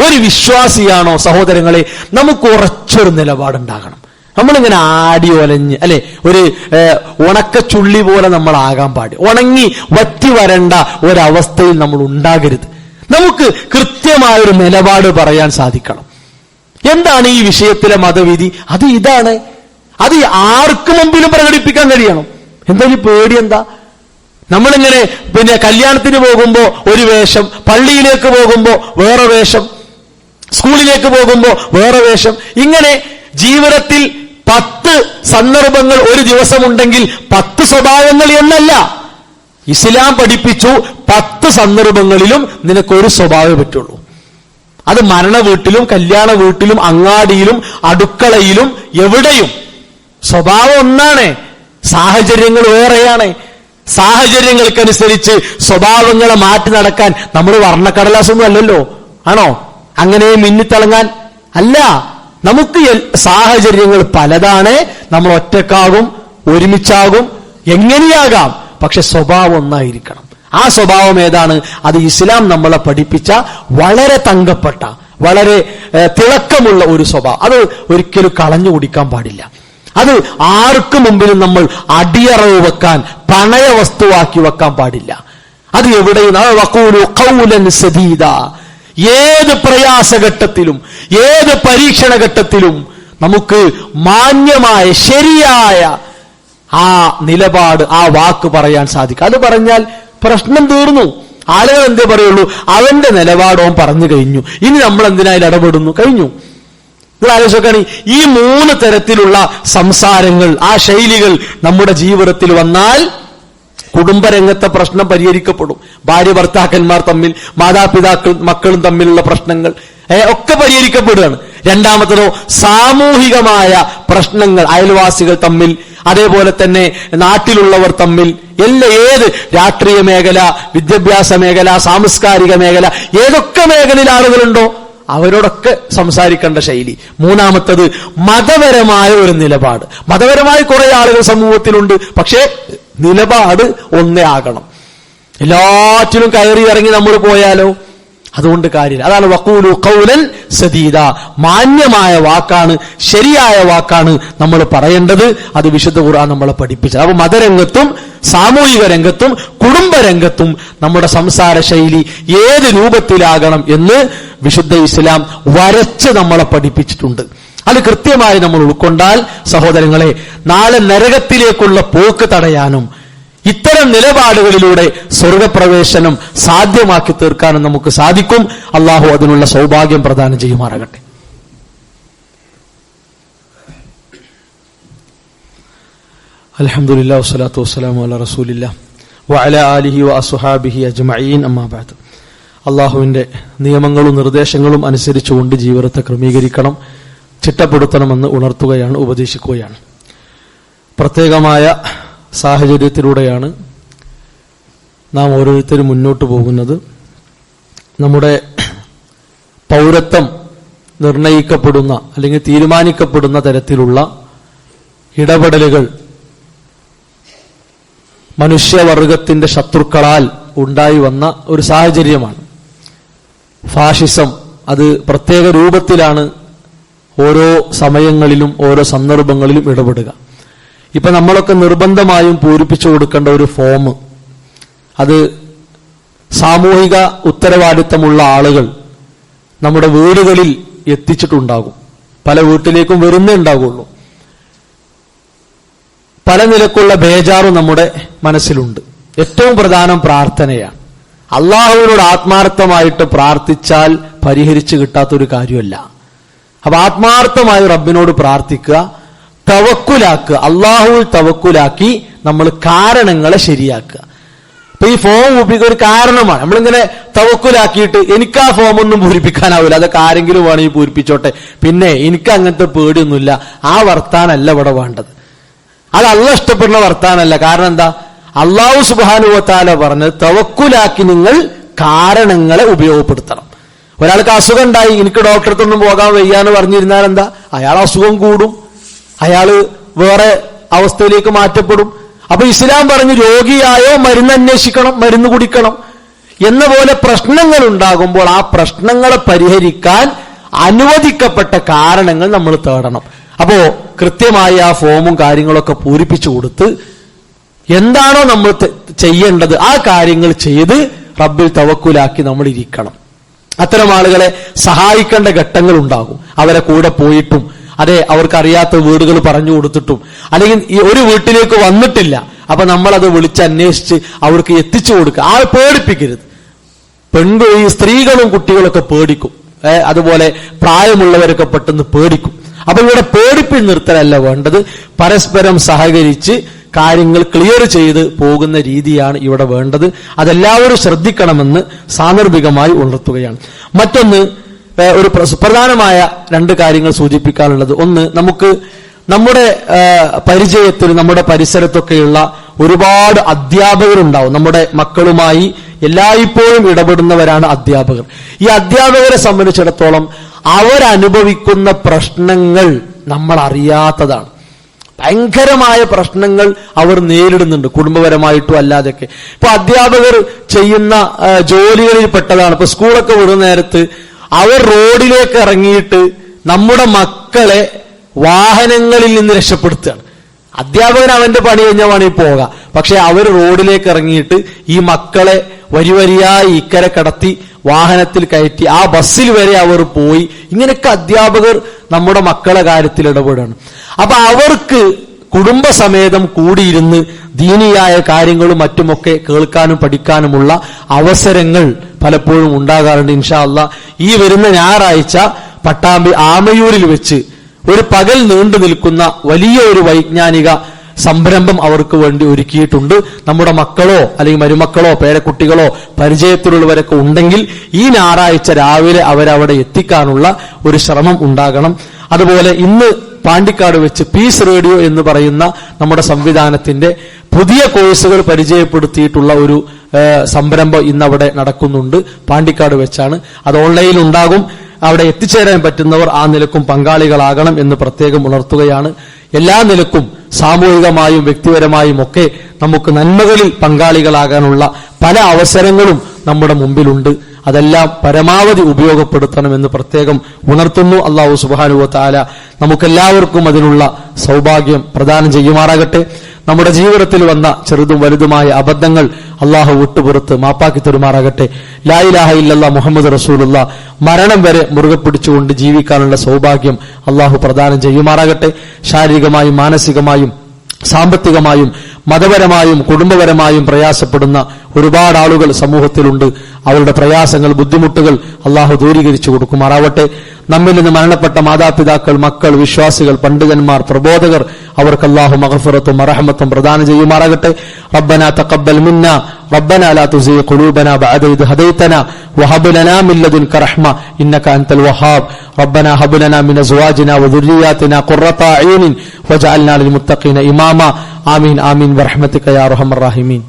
ഒരു വിശ്വാസിയാണോ സഹോദരങ്ങളെ, നമുക്ക് ഉറച്ചൊരു നിലപാടുണ്ടാകണം. നമ്മളിങ്ങനെ ആടി ഒലഞ്ഞ്, അല്ലെ, ഒരു ഉണക്കച്ചുള്ളി പോലെ നമ്മൾ ആകാൻ പാടില്ല. ഉണങ്ങി വറ്റി വരേണ്ട ഒരവസ്ഥയിൽ നമ്മൾ ഉണ്ടാകരുത്. നമുക്ക് കൃത്യമായൊരു നിലപാട് പറയാൻ സാധിക്കണം. എന്താണ് ഈ വിഷയത്തിലെ മതവിധി? അത് ഇതാണ്. അത് ആർക്ക് മുമ്പിലും പ്രകടിപ്പിക്കാൻ കഴിയണം. എന്താ ഈ പേടി? എന്താ? നമ്മളിങ്ങനെ കല്യാണത്തിന് പോകുമ്പോ ഒരു വേഷം, പള്ളിയിലേക്ക് പോകുമ്പോ വേറെ വേഷം, സ്കൂളിലേക്ക് പോകുമ്പോ വേറെ വേഷം, ഇങ്ങനെ ജീവിതത്തിൽ 10 സന്ദർഭങ്ങൾ ഒരു ദിവസമുണ്ടെങ്കിൽ 10 സ്വഭാവങ്ങൾ എന്നല്ല. ഇസ്ലാം പഠിപ്പിച്ചു 10 സന്ദർഭങ്ങളിലും നിനക്കൊരു സ്വഭാവമേ പറ്റുള്ളൂ. അത് മരണ വീട്ടിലും കല്യാണ വീട്ടിലും അങ്ങാടിയിലും അടുക്കളയിലും എവിടെയും സ്വഭാവം ഒന്നാണ്, സാഹചര്യങ്ങൾ വേറെയാണ്. സാഹചര്യങ്ങൾക്കനുസരിച്ച് സ്വഭാവങ്ങളെ മാറ്റി നടക്കാൻ നമ്മൾ വർണ്ണക്കടലാസൊന്നും അല്ലല്ലോ, ആണോ? അങ്ങനെ മിന്നിത്തിളങ്ങാൻ അല്ല. നമുക്ക് സാഹചര്യങ്ങൾ പലതാണ്. നമ്മൾ ഒറ്റക്കാകും, ഒരുമിച്ചാകും, എങ്ങനെയാകാം. പക്ഷെ സ്വഭാവം ഒന്നായിരിക്കണം. ആ സ്വഭാവം ഏതാണ്? അത് ഇസ്ലാം നമ്മളെ പഠിപ്പിച്ച വളരെ തങ്കപ്പെട്ട, വളരെ തിളക്കമുള്ള ഒരു സ്വഭാവം. അത് ഒരിക്കലും കളഞ്ഞു കുടിക്കാൻ പാടില്ല. അത് ആർക്കു മുമ്പിലും നമ്മൾ അടിയറവ് വെക്കാൻ, പണയ വസ്തുവാക്കി വെക്കാൻ പാടില്ല. അത് എവിടെയും വഖൂലു ഖൗലൻ സദീദ. ഏത് പ്രയാസഘട്ടത്തിലും, ഏത് പരീക്ഷണ ഘട്ടത്തിലും നമുക്ക് മാന്യമായ ശരിയായ ആ നിലപാട്, ആ വാക്ക് പറയാൻ സാധിക്കും. അത് പറഞ്ഞാൽ പ്രശ്നം തീർന്നു. ആളുകൾ എന്തേ പറയുള്ളൂ? അവന്റെ നിലപാട് അവൻ പറഞ്ഞു കഴിഞ്ഞു, ഇനി നമ്മൾ എന്തിനായാലും ഇടപെടുന്നു, കഴിഞ്ഞു. നിങ്ങൾ ആലോചിക്കാണ്, ഈ 3 തരത്തിലുള്ള സംസാരങ്ങൾ, ആ ശൈലികൾ നമ്മുടെ ജീവിതത്തിൽ വന്നാൽ കുടുംബരംഗത്തെ പ്രശ്നം പരിഹരിക്കപ്പെടും. ഭാര്യ ഭർത്താക്കന്മാർ തമ്മിൽ, മാതാപിതാക്കൾ മക്കളും തമ്മിലുള്ള പ്രശ്നങ്ങൾ ഒക്കെ പരിഹരിക്കപ്പെടുകയാണ്. രണ്ടാമത്തതോ സാമൂഹികമായ പ്രശ്നങ്ങൾ, അയൽവാസികൾ തമ്മിൽ, അതേപോലെ തന്നെ നാട്ടിലുള്ളവർ തമ്മിൽ, ഏത് രാഷ്ട്രീയ മേഖല, വിദ്യാഭ്യാസ മേഖല, സാംസ്കാരിക മേഖല, ഏതൊക്കെ മേഖലയിൽ ആളുകളുണ്ടോ അവരോടൊക്കെ സംസാരിക്കേണ്ട ശൈലി. മൂന്നാമത്തത് മതപരമായ ഒരു നിലപാട്. മതപരമായ കുറെ ആളുകൾ സമൂഹത്തിലുണ്ട്, പക്ഷേ നിലപാട് ഒന്നേ ആകണം. എല്ലാറ്റിലും കയറി ഇറങ്ങി നമ്മൾ പോയാലോ അതുകൊണ്ട് കാര്യമില്ല. അതാണ് വഖൂലു ഖൗലൻ സദീദ. മാന്യമായ വാക്കാണ്, ശരിയായ വാക്കാണ് നമ്മൾ പറയേണ്ടത്. അത് വിശുദ്ധ ഖുർആൻ നമ്മളെ പഠിപ്പിച്ചത്. അപ്പൊ മതരംഗത്തും സാമൂഹിക രംഗത്തും കുടുംബരംഗത്തും നമ്മുടെ സംസാര ശൈലി ഏത് രൂപത്തിലാകണം എന്ന് വിശുദ്ധ ഇസ്ലാം വരച്ച് നമ്മളെ പഠിപ്പിച്ചിട്ടുണ്ട്. അത് കൃത്യമായി നമ്മൾ ഉൾക്കൊണ്ടാൽ സഹോദരങ്ങളെ, നാളെ നരകത്തിലേക്കുള്ള പോക്ക് തടയാനും ഇത്തരം നിലപാടുകളിലൂടെ സ്വർഗപ്രവേശനം സാധ്യമാക്കി തീർക്കാനും നമുക്ക് സാധിക്കും. അള്ളാഹു അതിനുള്ള സൗഭാഗ്യം പ്രദാനം ചെയ്യുമാറാകട്ടെ. അൽഹംദുലില്ലാഹി വസ്സലാത്തു വസ്സലാമു അലാ റസൂലില്ലാഹ് വഅലാ ആലിഹി വഅസ്ഹാബിഹി അജ്മഈൻ. അമ്മാ ബഅദ്. അള്ളാഹുവിന്റെ നിയമങ്ങളും നിർദ്ദേശങ്ങളും അനുസരിച്ചുകൊണ്ട് ജീവിതത്തെ ക്രമീകരിക്കണം, ചിട്ടപ്പെടുത്തണമെന്ന് ഉണർത്തുകയാണ്, ഉപദേശിക്കുകയാണ്. പ്രത്യേകമായ സാഹചര്യത്തിലൂടെയാണ് നാം ഓരോരുത്തരും മുന്നോട്ട് പോകുന്നത്. നമ്മുടെ പൗരത്വം നിർണയിക്കപ്പെടുന്ന അല്ലെങ്കിൽ തീരുമാനിക്കപ്പെടുന്ന തരത്തിലുള്ള ഇടപെടലുകൾ മനുഷ്യവർഗത്തിന്റെ ശത്രുക്കളാൽ ഉണ്ടായി വന്ന ഒരു സാഹചര്യമാണ്. ഫാഷിസം അത് പ്രത്യേക രൂപത്തിലാണ് ഓരോ സമയങ്ങളിലും ഓരോ സന്ദർഭങ്ങളിലും ഇടപെടുക. ഇപ്പൊ നമ്മളൊക്കെ നിർബന്ധമായും പൂരിപ്പിച്ചു കൊടുക്കേണ്ട ഒരു ഫോം, അത് സാമൂഹിക ഉത്തരവാദിത്തമുള്ള ആളുകൾ നമ്മുടെ വീടുകളിൽ എത്തിച്ചിട്ടുണ്ടാകും. പല വീട്ടിലേക്കും വരുന്നേ ഉണ്ടാകുള്ളൂ. പല നിലക്കുള്ള ബേജാറും നമ്മുടെ മനസ്സിലുണ്ട്. ഏറ്റവും പ്രധാനം പ്രാർത്ഥനയാണ്. അള്ളാഹുവിനോട് ആത്മാർത്ഥമായിട്ട് പ്രാർത്ഥിച്ചാൽ പരിഹരിച്ചു കിട്ടാത്തൊരു കാര്യമല്ല. അപ്പൊ ആത്മാർത്ഥമായി റബ്ബിനോട് പ്രാർത്ഥിക്കുക, തവക്കുലാക്കുക, അള്ളാഹുവിൽ തവക്കുലാക്കി നമ്മൾ കാരണങ്ങളെ ശരിയാക്കുക. അപ്പൊ ഈ ഫോം പൂരിപ്പിക്കുക ഒരു കാരണമാണ്. നമ്മളിങ്ങനെ തവക്കുലാക്കിയിട്ട് എനിക്ക് ആ ഫോം ഒന്നും പൂരിപ്പിക്കാനാവില്ല, അതൊക്കെ ആരെങ്കിലും വേണമെങ്കിൽ പൂരിപ്പിച്ചോട്ടെ, പിന്നെ എനിക്ക് അങ്ങനത്തെ പേടിയൊന്നുമില്ല, ആ വർത്താനല്ല ഇവിടെ വേണ്ടത്. അത് അള്ളാഹ് ഇഷ്ടപ്പെടുന്ന വർത്താനല്ല. കാരണം എന്താ? അള്ളാഹു സുബ്ഹാനഹു വ തആല പറഞ്ഞത് തവക്കുലാക്കി നിങ്ങൾ കാരണങ്ങളെ ഉപയോഗപ്പെടുത്തണം. ഒരാൾക്ക് അസുഖം ഉണ്ടായി, എനിക്ക് ഡോക്ടർക്കൊന്നും പോകാൻ വയ്യാന്ന് പറഞ്ഞിരുന്നാൽ എന്താ? അയാൾ അസുഖം കൂടും, അയാള് വേറെ അവസ്ഥയിലേക്ക് മാറ്റപ്പെടും. അപ്പൊ ഇസ്ലാം പറഞ്ഞു രോഗിയായോ മരുന്ന് അന്വേഷിക്കണം, മരുന്ന് കുടിക്കണം എന്ന പോലെ പ്രശ്നങ്ങൾ ഉണ്ടാകുമ്പോൾ ആ പ്രശ്നങ്ങളെ പരിഹരിക്കാൻ അനുവദിക്കപ്പെട്ട കാരണങ്ങൾ നമ്മൾ തേടണം. അപ്പോ കൃത്യമായി ആ ഫോമും കാര്യങ്ങളൊക്കെ പൂരിപ്പിച്ചു കൊടുത്ത് എന്താണോ നമ്മൾ ചെയ്യേണ്ടത് ആ കാര്യങ്ങൾ ചെയ്ത് റബ്ബിൽ തവക്കുലാക്കി നമ്മൾ ഇരിക്കണം. അത്തരം ആളുകളെ സഹായിക്കേണ്ട ഘട്ടങ്ങൾ ഉണ്ടാകും. അവരെ കൂടെ പോയിട്ടും, അതെ അവർക്കറിയാത്ത വീടുകൾ പറഞ്ഞു കൊടുത്തിട്ടും, അല്ലെങ്കിൽ ഈ ഒരു വീട്ടിലേക്ക് വന്നിട്ടില്ല, അപ്പൊ നമ്മളത് വിളിച്ചന്വേഷിച്ച് അവർക്ക് എത്തിച്ചു കൊടുക്കുക. ആ പേടിപ്പിക്കരുത്. ഈ സ്ത്രീകളും കുട്ടികളൊക്കെ പേടിക്കും, അതുപോലെ പ്രായമുള്ളവരൊക്കെ പെട്ടെന്ന് പേടിക്കും. അപ്പൊ ഇവിടെ പേടിപ്പിൽ നിർത്തലല്ല വേണ്ടത്, പരസ്പരം സഹകരിച്ച് കാര്യങ്ങൾ ക്ലിയർ ചെയ്ത് പോകുന്ന രീതിയാണ് ഇവിടെ വേണ്ടത്. അതെല്ലാവരും ശ്രദ്ധിക്കണമെന്ന് സാന്ദർഭികമായി ഉണർത്തുകയാണ്. മറ്റൊന്ന്, ഒരു പ്രധാനമായ 2 കാര്യങ്ങൾ സൂചിപ്പിക്കാനുള്ളത്. ഒന്ന്, നമുക്ക് നമ്മുടെ പരിചയത്തിൽ നമ്മുടെ പരിസരത്തൊക്കെയുള്ള ഒരുപാട് അധ്യാപകരുണ്ടാവും. നമ്മുടെ മക്കളുമായി എല്ലായ്പ്പോഴും ഇടപെടുന്നവരാണ് അധ്യാപകർ. ഈ അധ്യാപകരെ സംബന്ധിച്ചിടത്തോളം അവരനുഭവിക്കുന്ന പ്രശ്നങ്ങൾ നമ്മൾ അറിയാത്തതാണ്. ഭയങ്കരമായ പ്രശ്നങ്ങൾ അവർ നേരിടുന്നുണ്ട്, കുടുംബപരമായിട്ടും അല്ലാതെയൊക്കെ. ഇപ്പൊ അധ്യാപകർ ചെയ്യുന്ന ജോലികളിൽ പെട്ടതാണ്. ഇപ്പൊ സ്കൂളൊക്കെ വിടുന്ന നേരത്ത് അവർ റോഡിലേക്ക് ഇറങ്ങിയിട്ട് നമ്മുടെ മക്കളെ വാഹനങ്ങളിൽ നിന്ന് രക്ഷപ്പെടുത്തുകയാണ്. അധ്യാപകൻ അവന്റെ പണി കഴിഞ്ഞാൽ വേണമെങ്കിൽ പോകാം, പക്ഷെ അവർ റോഡിലേക്ക് ഇറങ്ങിയിട്ട് ഈ മക്കളെ വരിവരിയായി ഇക്കരെ കടത്തി വാഹനത്തിൽ കയറ്റി ആ ബസ്സിൽ വരെ അവർ പോയി. ഇങ്ങനെയൊക്കെ അധ്യാപകർ നമ്മുടെ മക്കളെ കാര്യത്തിൽ ഇടപെടുകയാണ്. അപ്പൊ അവർക്ക് കുടുംബസമേതം കൂടിയിരുന്ന് ദീനിയായ കാര്യങ്ങളും മറ്റുമൊക്കെ കേൾക്കാനും പഠിക്കാനുമുള്ള അവസരങ്ങൾ പലപ്പോഴും ഉണ്ടാകാറുണ്ട്. ഇൻഷാ അല്ലാഹ് ഈ വരുന്ന ഞായറാഴ്ച പട്ടാമ്പി ആമയൂരിൽ വെച്ച് ഒരു പകൽ നീണ്ടു നിൽക്കുന്ന വലിയ ഒരു വൈജ്ഞാനിക സംരംഭം അവർക്ക് വേണ്ടി ഒരുക്കിയിട്ടുണ്ട്. നമ്മുടെ മക്കളോ അല്ലെങ്കിൽ മരുമക്കളോ പേരക്കുട്ടികളോ പരിചയത്തിലുള്ളവരൊക്കെ ഉണ്ടെങ്കിൽ ഈ ഞായറാഴ്ച രാവിലെ അവരവിടെ എത്തിക്കാനുള്ള ഒരു ശ്രമം ഉണ്ടാകണം. അതുപോലെ ഇന്ന് പാണ്ടിക്കാട് വെച്ച് പീസ് റേഡിയോ എന്ന് പറയുന്ന നമ്മുടെ സംവിധാനത്തിന്റെ പുതിയ കോഴ്സുകൾ പരിചയപ്പെടുത്തിയിട്ടുള്ള ഒരു സംരംഭം ഇന്നവിടെ നടക്കുന്നുണ്ട്. പാണ്ടിക്കാട് വെച്ചാണ്. അത് ഓൺലൈനിൽ ഉണ്ടാകും. അവിടെ എത്തിച്ചേരാൻ പറ്റുന്നവർ ആ നിലക്കും പങ്കാളികളാകണം എന്ന് പ്രത്യേകം ഉണർത്തുകയാണ്. എല്ലാ നിലക്കും സാമൂഹികമായും വ്യക്തിപരമായും ഒക്കെ നമുക്ക് നന്മകളിൽ പങ്കാളികളാകാനുള്ള പല അവസരങ്ങളും നമ്മുടെ മുമ്പിലുണ്ട്. അതെല്ലാം പരമാവധി ഉപയോഗപ്പെടുത്തണമെന്ന് പ്രത്യേകം ഉണർത്തുന്നു. അല്ലാഹു സുബ്ഹാനഹു വ തആല നമുക്കെല്ലാവർക്കും അതിനുള്ള സൗഭാഗ്യം പ്രദാനം ചെയ്യുമാറാകട്ടെ. നമ്മുടെ ജീവിതത്തിൽ വന്ന ചെറുതും വലുതുമായ അബദ്ധങ്ങൾ അള്ളാഹു വിട്ടുപുറത്ത് മാപ്പാക്കി തരുമാറാകട്ടെ. ലാ ഇലാഹ ഇല്ലല്ലാഹ് മുഹമ്മദ് റസൂലുള്ളാഹ് മരണം വരെ മുറുകെ പിടിച്ചുകൊണ്ട് ജീവിക്കാനുള്ള സൗഭാഗ്യം അള്ളാഹു പ്രദാനം ചെയ്യുമാറാകട്ടെ. ശാരീരികമായും മാനസികമായും സാമ്പത്തികമായും മതപരമായും കുടുംബപരമായും പ്രയാസപ്പെടുന്ന ഒരുപാട് ആളുകൾ സമൂഹത്തിലുണ്ട്. അവരുടെ പ്രയാസങ്ങൾ ബുദ്ധിമുട്ടുകൾ അള്ളാഹു ദൂരീകരിച്ചു കൊടുക്കുമാറാവട്ടെ. നമ്മിൽ നിന്ന് മരണപ്പെട്ട മാതാപിതാക്കൾ, മക്കൾ, വിശ്വാസികൾ, പണ്ഡിതന്മാർ, പ്രബോധകർ അവർക്ക് അള്ളാഹു മഗ്ഫിറത്തും റഹ്മത്തും പ്രദാനം ചെയ്യുമാറാകട്ടെ. റബ്ബനാ തഖബ്ബൽ മിന്നാ റബ്ബനാ ലാ തുസിഗ് ഖുലൂബനാ ബഅദ ഇദ് ഹദൈതനാ വഹബ് ലനാ മിൻ ലദുൻക റഹ്മ ഇന്നക അൻതൽ വഹാബ് റബ്ബനാ ഹബ് ലനാ മിൻ അസ്വാജിനാ വദുർരിയാതിനാ ഖുർറത അയ്യുനിൻ വജഅൽനാ ലിൽ മുത്തഖീന ഇമാമാ ആമീൻ ആമീൻ ബിറഹ്മതിക യാ അർഹമർ റഹീമീൻ.